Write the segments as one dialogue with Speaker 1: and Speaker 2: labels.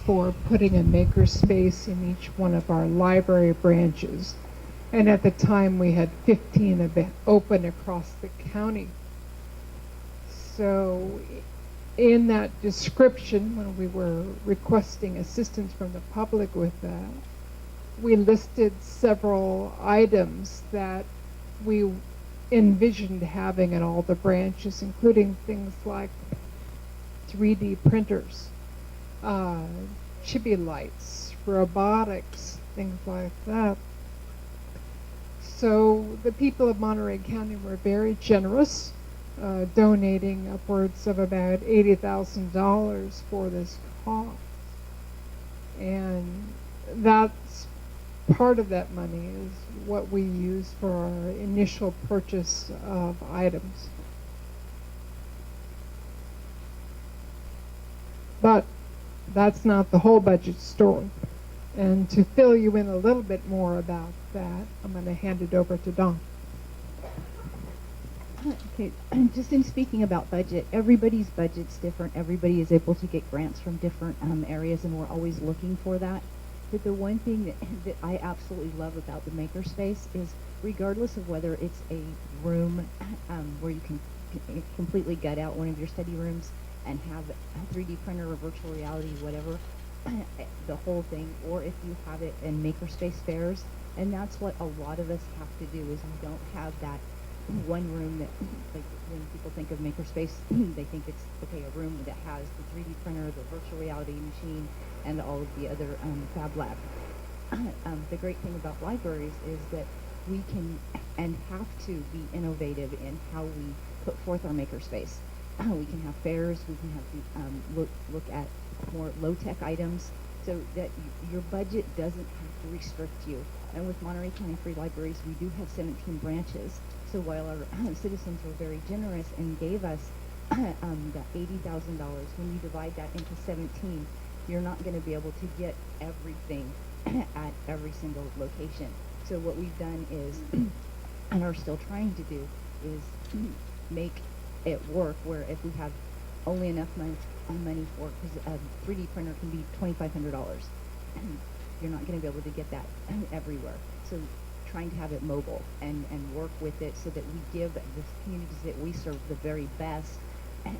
Speaker 1: for putting a makerspace in each one of our library branches. And at the time, we had 15 of it open across the county. So in that description, when we were requesting assistance from the public with that, we listed several items that we envisioned having in all the branches, including things like 3D printers, chibi lights, robotics, things like that. So the people of Monterey County were very generous, donating upwards of about $80,000 for this cost. And that's part of that money is what we use for our initial purchase of items. But that's not the whole budget story. And to fill you in a little bit more about that, I'm going to hand it over to Dawn.
Speaker 2: Okay, just in speaking about budget, everybody's budget's different. Everybody is able to get grants from different areas, and we're always looking for that. But the one thing that I absolutely love about the Makerspace is, regardless of whether it's a room where you can completely gut out one of your study rooms and have a 3D printer or virtual reality, whatever, the whole thing, or if you have it in Makerspace fairs, and that's what a lot of us have to do, is we don't have that one room that, like when people think of Makerspace, they think it's, okay, a room that has the 3D printer, the virtual reality machine, and all of the other Fab Lab. The great thing about libraries is that we can and have to be innovative in how we put forth our Makerspace. We can have fairs, we can have look at more low-tech items, so that your budget doesn't have to restrict you. And with Monterey County Free Libraries, we do have 17 branches. So while our citizens were very generous and gave us that $80,000, when you divide that into 17, you're not going to be able to get everything at every single location. So what we've done is, and are still trying to do, is make it work where if we have only enough money for, because a 3D printer can be $2,500. You're not going to be able to get that everywhere. So trying to have it mobile and work with it so that we give the communities that we serve the very best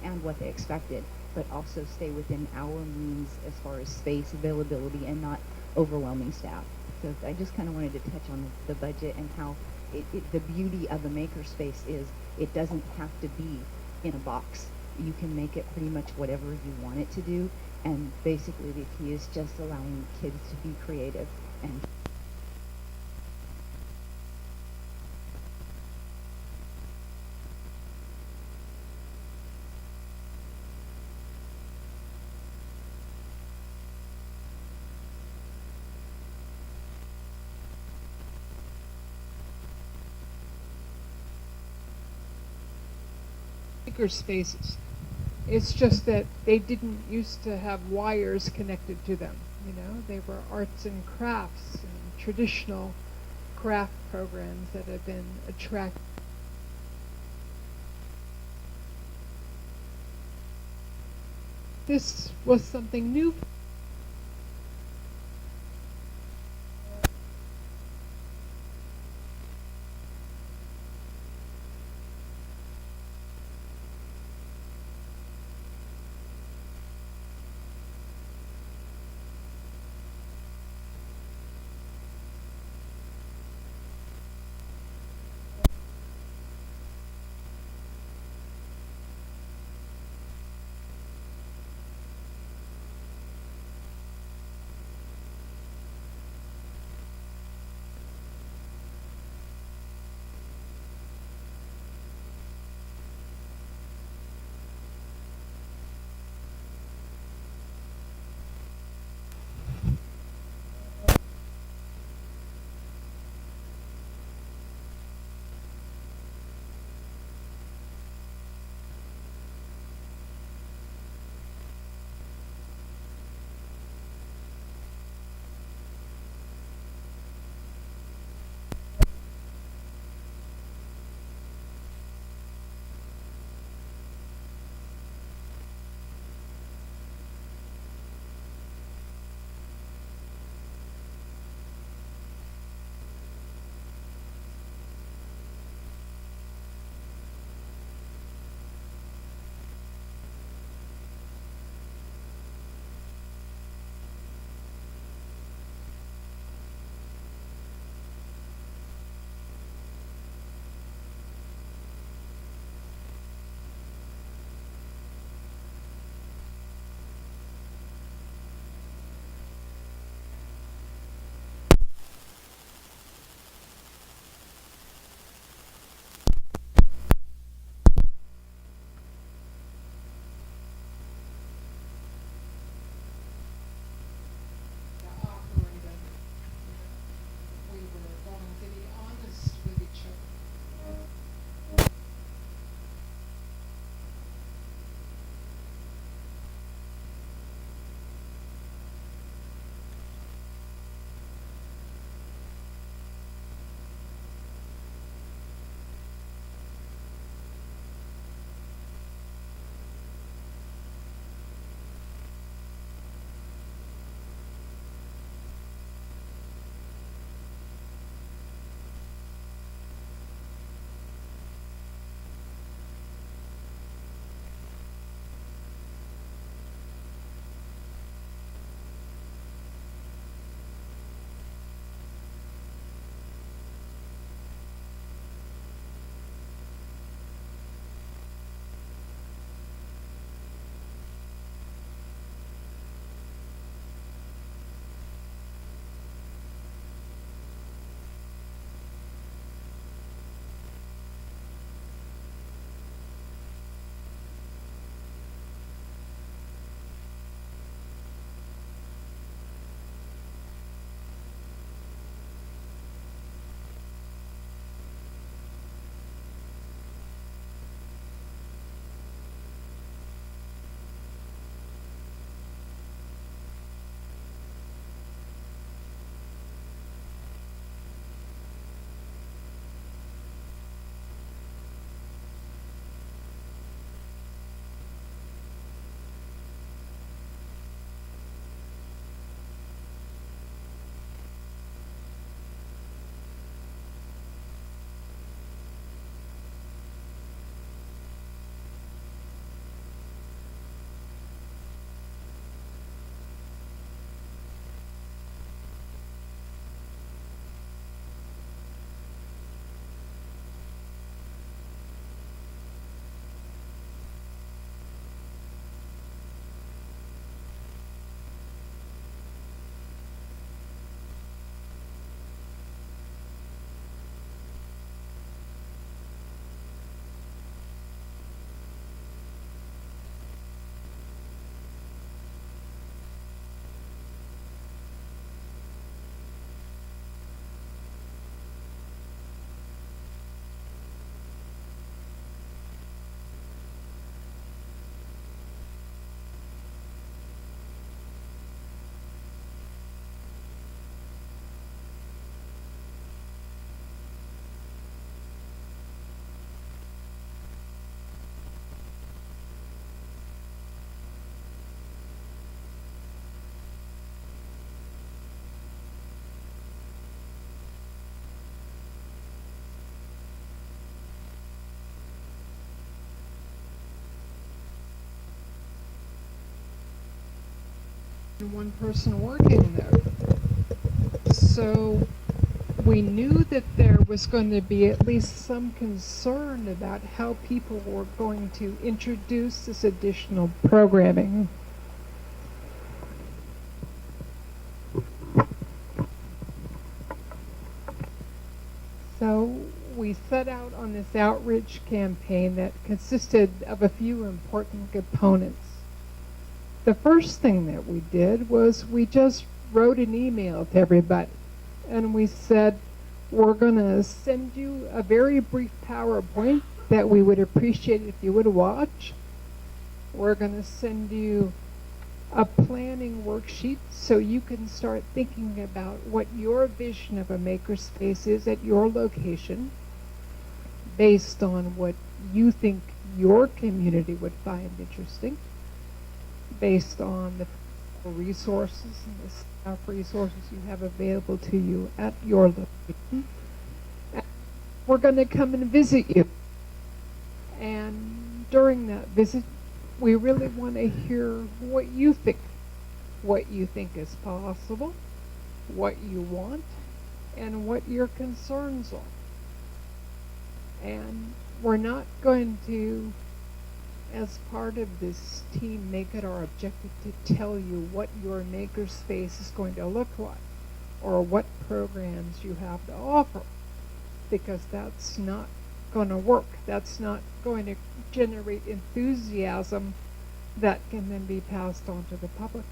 Speaker 2: and what they expected, but also stay within our means as far as space availability and not overwhelming staff. So I just kind of wanted to touch on the budget and how the beauty of a makerspace is it doesn't have to be in a box. You can make it pretty much whatever you want it to do, and basically the key is just allowing kids to be creative and
Speaker 1: Makerspaces. It's just that they didn't used to have wires connected to them. You know, they were arts and crafts and traditional craft programs that have been attractive. This was something new. and one person working there. So we knew that there was going to be at least some concern about how people were going to introduce this additional programming. So we set out on this outreach campaign that consisted of a few important components. The first thing that we did was we just wrote an email to everybody, and we said, we're going to send you a very brief PowerPoint that we would appreciate if you would watch. We're going to send you a planning worksheet so you can start thinking about what your vision of a makerspace is at your location based on what you think your community would find interesting, based on the resources and the staff resources you have available to you at your location. And we're going to come and visit you. And during that visit, we really want to hear what you think is possible, what you want, and what your concerns are. And we're not going to, as part of this team, make it our objective to tell you what your makerspace is going to look like or what programs you have to offer, because that's not going to work. That's not going to generate enthusiasm that can then be passed on to the public.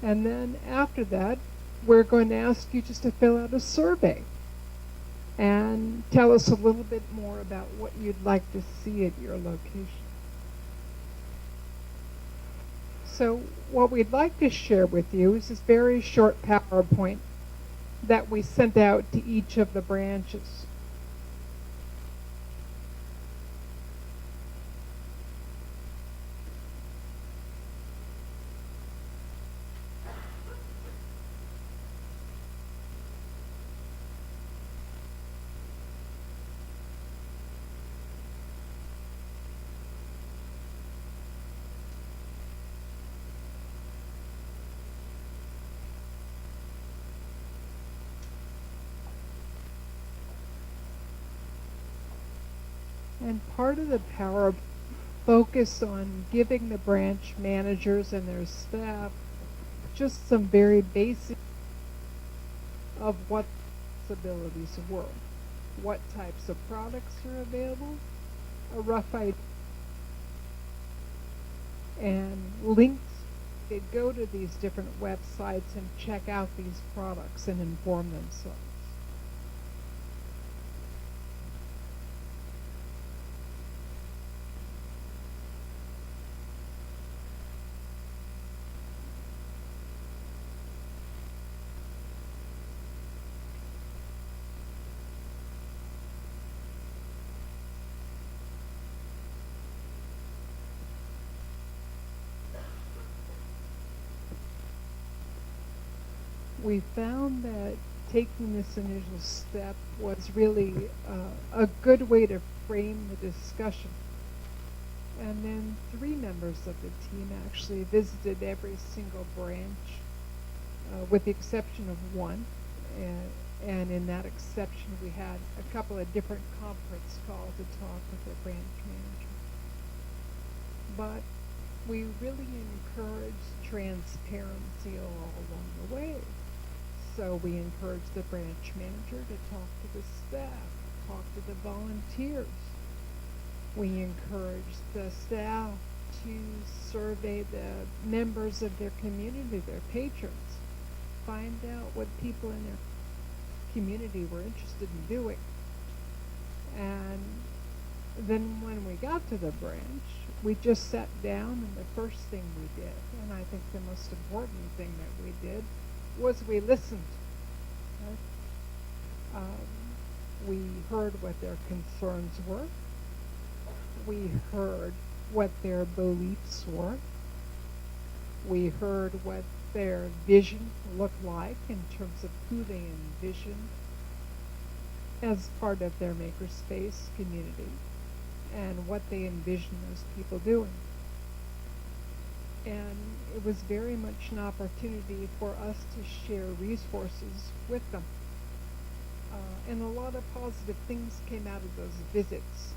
Speaker 1: And then after that, we're going to ask you just to fill out a survey and tell us a little bit more about what you'd like to see at your location. So what we'd like to share with you is this very short PowerPoint that we sent out to each of the branches. And part of the power focused on giving the branch managers and their staff just some very basic of what possibilities were, what types of products are available, a rough idea, and links. They go to these different websites and check out these products and inform themselves. We found that taking this initial step was really a good way to frame the discussion. And then 3 members of the team actually visited every single branch, with the exception of one. And in that exception, we had a couple of different conference calls to talk with the branch manager. But we really encouraged transparency all along the way. So we encouraged the branch manager to talk to the staff, talk to the volunteers. We encouraged the staff to survey the members of their community, their patrons, find out what people in their community were interested in doing. And then when we got to the branch, we just sat down, and the first thing we did, and I think the most important thing that we did, was we listened. We heard what their concerns were. We heard what their beliefs were. We heard what their vision looked like in terms of who they envisioned as part of their makerspace community and what they envision those people doing. And it was very much an opportunity for us to share resources with them. And a lot of positive things came out of those visits.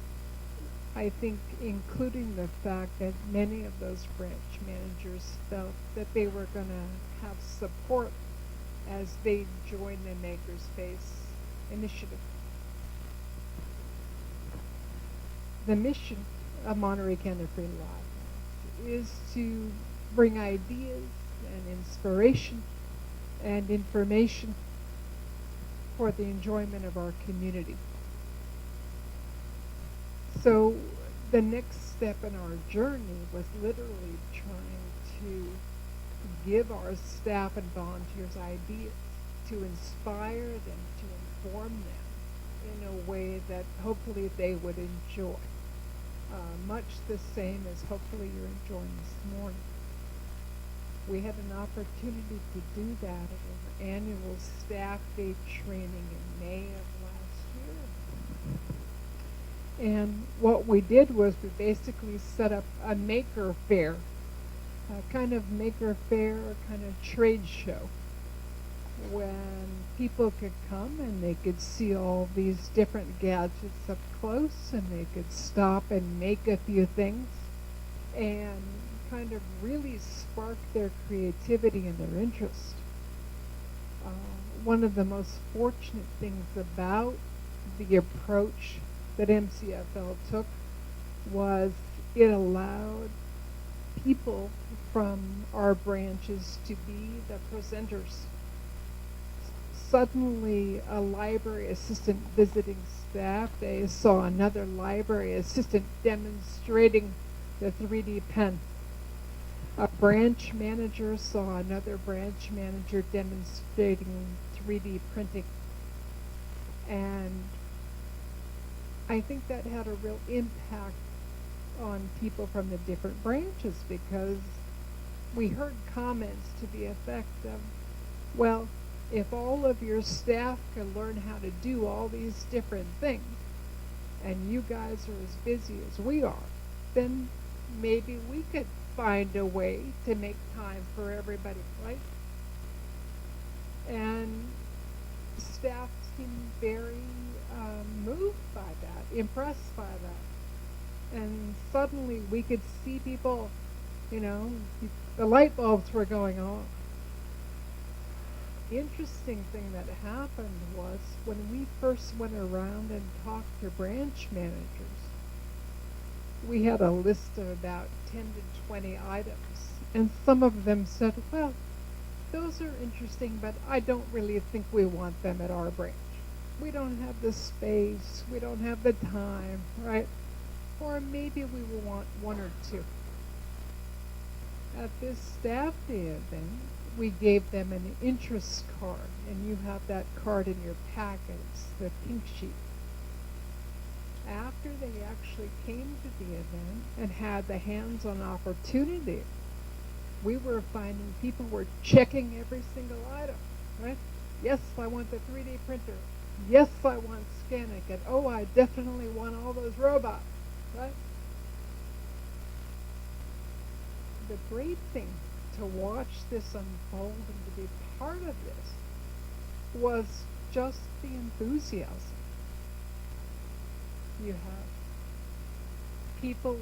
Speaker 1: I think including the fact that many of those branch managers felt that they were going to have support as they joined the Makerspace initiative. The mission of Monterey County Free Life is to bring ideas and inspiration and information for the enjoyment of our community. So the next step in our journey was literally trying to give our staff and volunteers ideas, to inspire them, to inform them in a way that hopefully they would enjoy. Much the same as hopefully you're enjoying this morning. We had an opportunity to do that at our annual staff day training in May of last year. And what we did was we basically set up a maker fair, a kind of maker fair, a kind of trade show, when people could come and they could see all these different gadgets up close, and they could stop and make a few things and kind of really spark their creativity and their interest. One of the most fortunate things about the approach that MCFL took was it allowed people from our branches to be the presenters. Suddenly, a library assistant visiting staff, they saw another library assistant demonstrating the 3D pen. A branch manager saw another branch manager demonstrating 3D printing. And I think that had a real impact on people from the different branches, because we heard comments to the effect of, well, if all of your staff can learn how to do all these different things, and you guys are as busy as we are, then maybe we could find a way to make time for everybody, right? And staff seemed very moved by that, impressed by that. And suddenly we could see people, the light bulbs were going on. The interesting thing that happened was when we first went around and talked to branch managers, we had a list of about 10 to 20 items. And some of them said, well, those are interesting, but I don't really think we want them at our branch. We don't have the space, we don't have the time, right? Or maybe we will want one or two. At this staff day event, we gave them an interest card, and you have that card in your packets, the pink sheet. After they actually came to the event and had the hands-on opportunity, we were finding people were checking every single item, right? Yes, I want the 3D printer. Yes, I want Scannic. And oh, I definitely want all those robots, right? The great thing to watch this unfold and to be part of this was just the enthusiasm. You have people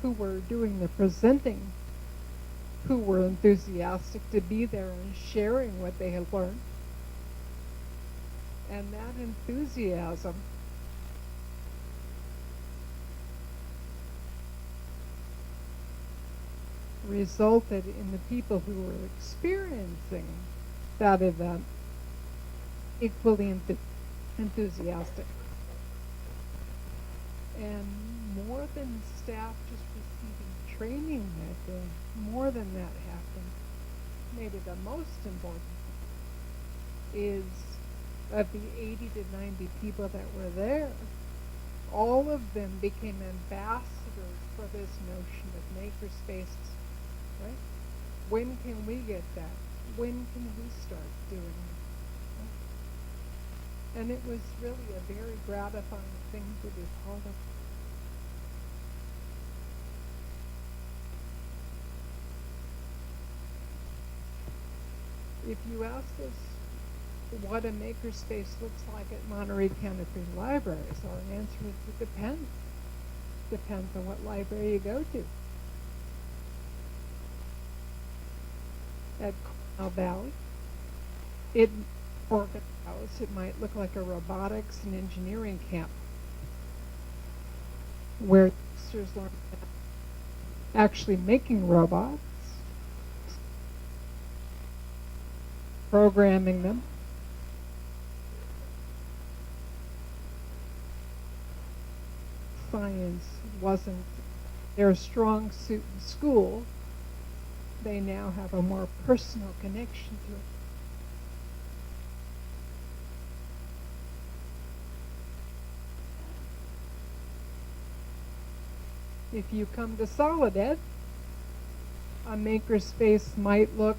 Speaker 1: who were doing the presenting who were enthusiastic to be there and sharing what they had learned. And that enthusiasm resulted in the people who were experiencing that event equally enthusiastic. And more than staff just receiving training that day, more than that happened, maybe the most important is of the 80 to 90 people that were there, all of them became ambassadors for this notion of makerspaces, right? When can we get that? When can we start doing it? And it was really a very gratifying thing to be part of. If you ask us what a makerspace looks like at Monterey County Free Libraries, our answer is it depends. Depends on what library you go to. At Cornell Valley, it might look like a robotics and engineering camp where youngsters learn actually making robots, programming them, science wasn't their strong suit in school. They now have a more personal connection to it. If you come to Solid a makerspace might look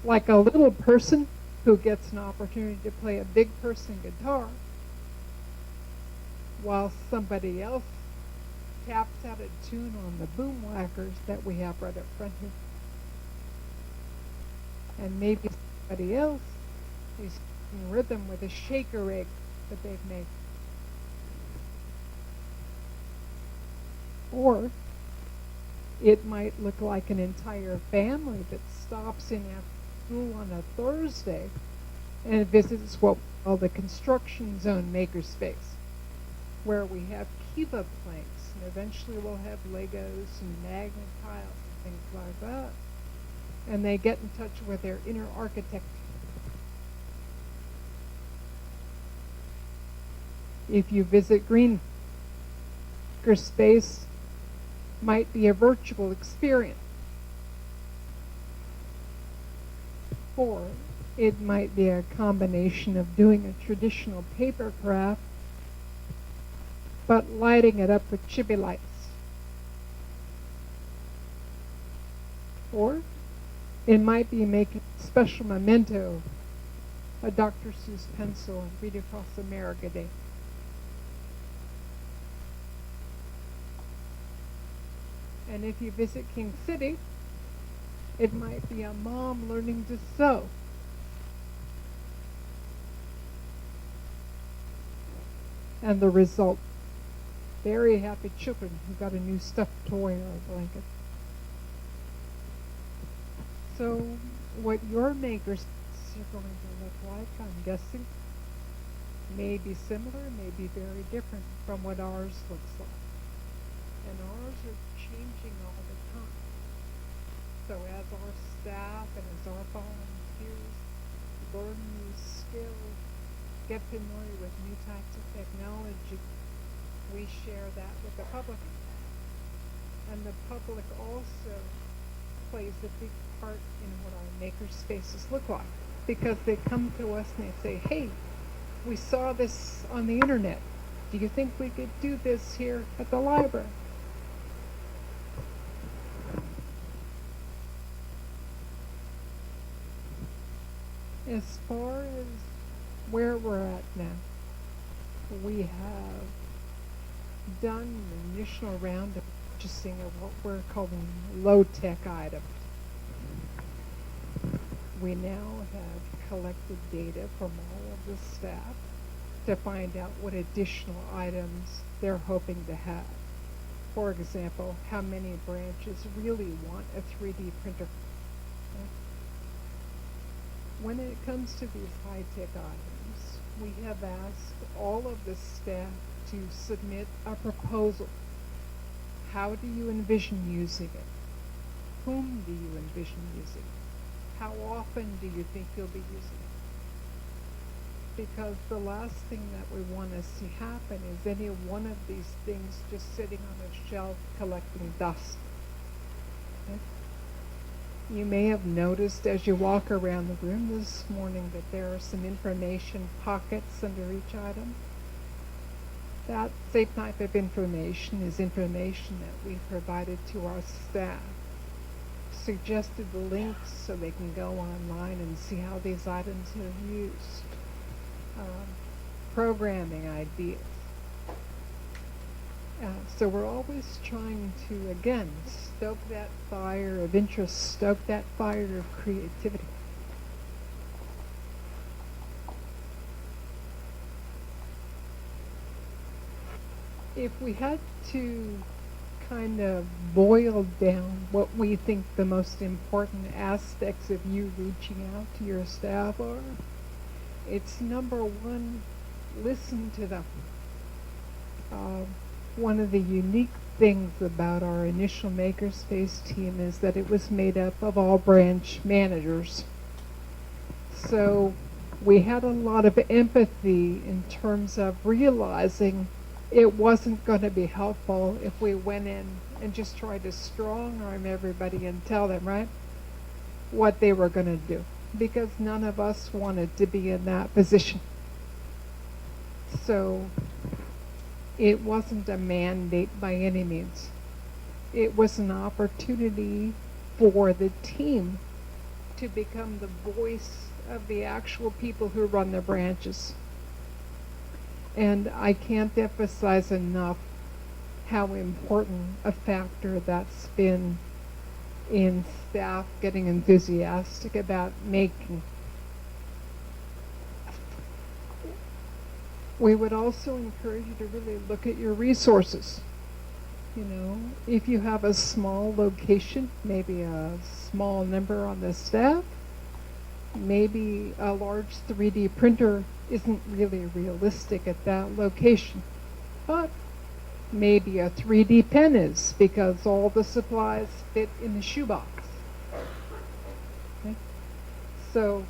Speaker 1: like a little person who gets an opportunity to play a big person guitar while somebody else taps out a tune on the boom whackers that we have right up front here. And maybe somebody else is in rhythm with a shaker rig that they've made. Or it might look like an entire family that stops in after school on a Thursday and visits what we call the construction zone makerspace, where we have Kiva planks, and eventually we'll have Legos and magnet tiles and things like that. And they get in touch with their inner architect. If you visit Green, Makerspace might be a virtual experience. Or it might be a combination of doing a traditional paper craft but lighting it up with chibi lights. Or it might be making a special memento, a Dr. Seuss pencil, and read across America Day. And if you visit King City, it might be a mom learning to sew. And the result, very happy children who got a new stuffed toy or a blanket. So what your makers are going to look like, I'm guessing, may be similar, may be very different from what ours looks like. And ours are changing all the time. So as our staff and as our volunteers learn new skills, get familiar with new types of technology, we share that with the public. And the public also plays a big part in what our makerspaces look like, because they come to us and they say, hey, we saw this on the internet. Do you think we could do this here at the library? As far as where we're at now, we have done an initial round of purchasing of what we're calling low-tech items. We now have collected data from all of the staff to find out what additional items they're hoping to have. For example, how many branches really want a 3D printer. When it comes to these high-tech items, we have asked all of the staff to submit a proposal. How do you envision using it? Whom do you envision using it? How often do you think you'll be using it? Because the last thing that we want to see happen is any one of these things just sitting on a shelf collecting dust. Okay? You may have noticed as you walk around the room this morning that there are some information pockets under each item. That same type of information is information that we provided to our staff. Suggested links so they can go online and see how these items are used. Programming ideas. So we're always trying to, again, stoke that fire of interest, stoke that fire of creativity. if we had to kind of boil down what we think the most important aspects of you reaching out to your staff are, it's number one, listen to them. One of the unique things about our initial Makerspace team is that it was made up of all branch managers. So we had a lot of empathy in terms of realizing it wasn't going to be helpful if we went in and just tried to strong arm everybody and tell them, right, what they were going to do, because none of us wanted to be in that position. So it wasn't a mandate by any means. It was an opportunity for the team to become the voice of the actual people who run the branches. And I can't emphasize enough how important a factor that's been in staff getting enthusiastic about making. We would also encourage you to really look at your resources. You know, if you have a small location, maybe a small number on the staff, maybe a large 3D printer isn't really realistic at that location. But maybe a 3D pen is, because all the supplies fit in the shoebox. Okay? So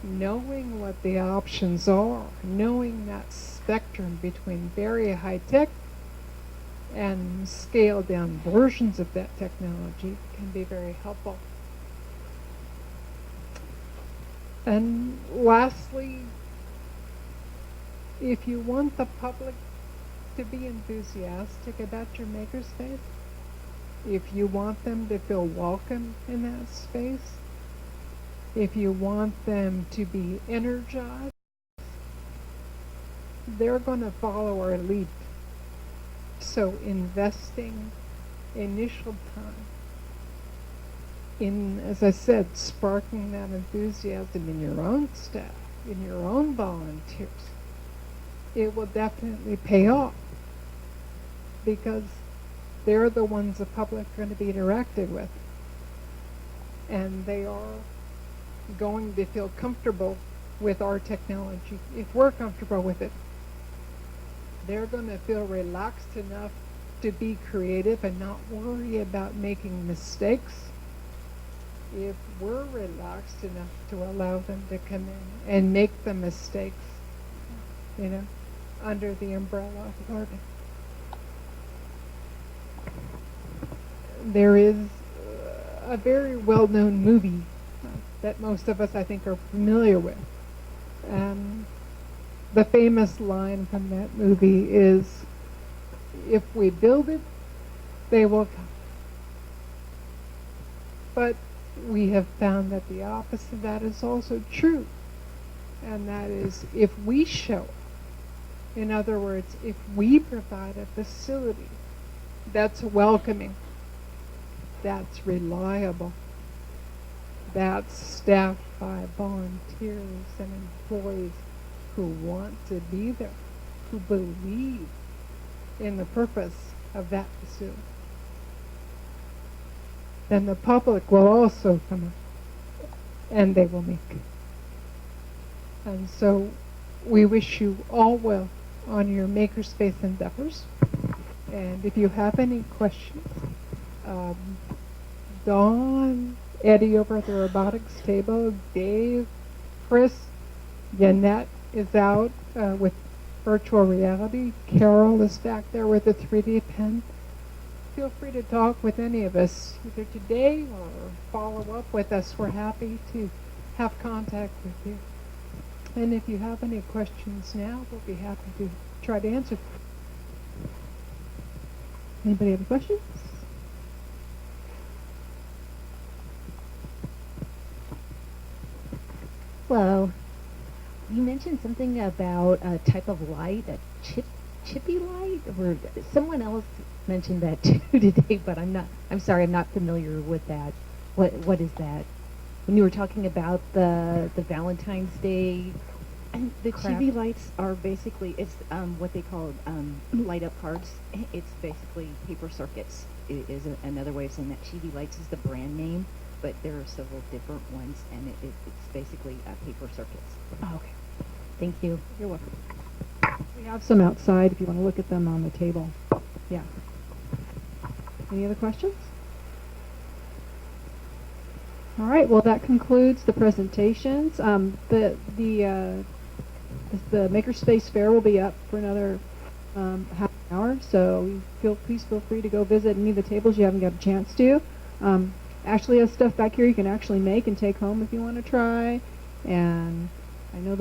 Speaker 1: knowing what the options are, knowing that spectrum between very high tech and scaled down versions of that technology can be very helpful. And lastly, if you want the public to be enthusiastic about your makerspace, if you want them to feel welcome in that space, if you want them to be energized, they're going to follow our lead. So investing initial time in, as I said, sparking that enthusiasm in your own staff, in your own volunteers, it will definitely pay off, because they're the ones the public are going to be interacting with. And they are going to feel comfortable with our technology. If we're comfortable with it, they're going to feel relaxed enough to be creative and not worry about making mistakes. If we're relaxed enough to allow them to come in and make the mistakes, you know, under the umbrella of learning. There is a very well-known movie that most of us, I think, are familiar with. The famous line from that movie is, if we build it, they will come. But we have found that the opposite of that is also true. And that is, if we show up, in other words, if we provide a facility that's welcoming, that's reliable, that's staffed by volunteers and employees who want to be there, who believe in the purpose of that facility, then the public will also come up and they will make it. And so we wish you all well on your Makerspace endeavors. And if you have any questions, Dawn, Eddie over at the robotics table, Dave, Chris, Yannette is out with virtual reality. Carol is back there with a 3D pen. Feel free to talk with any of us either today or follow up with us. We're happy to have contact with you. And if you have any questions now, we'll be happy to try to answer. Anybody have questions?
Speaker 2: Hello. You mentioned something about a type of light, a chippy light, or someone else mentioned that too today, but I'm sorry, I'm not familiar with that. What is that? When you were talking about the Valentine's Day And the
Speaker 3: craft?
Speaker 2: TV lights are basically, it's what they call light up cards. It's basically paper circuits is another way of saying that. TV lights is the brand name, but there are several different ones, and it's basically paper circuits.
Speaker 3: Oh, okay. Thank you.
Speaker 1: You're welcome.
Speaker 3: We have some outside if you want to look at them on the table. Yeah. Any other questions? All right. Well, that concludes the presentations. The Makerspace Fair will be up for another half an hour, so please feel free to go visit any of the tables you haven't got a chance to. Ashley has stuff back here you can actually make and take home if you want to try. And I know there's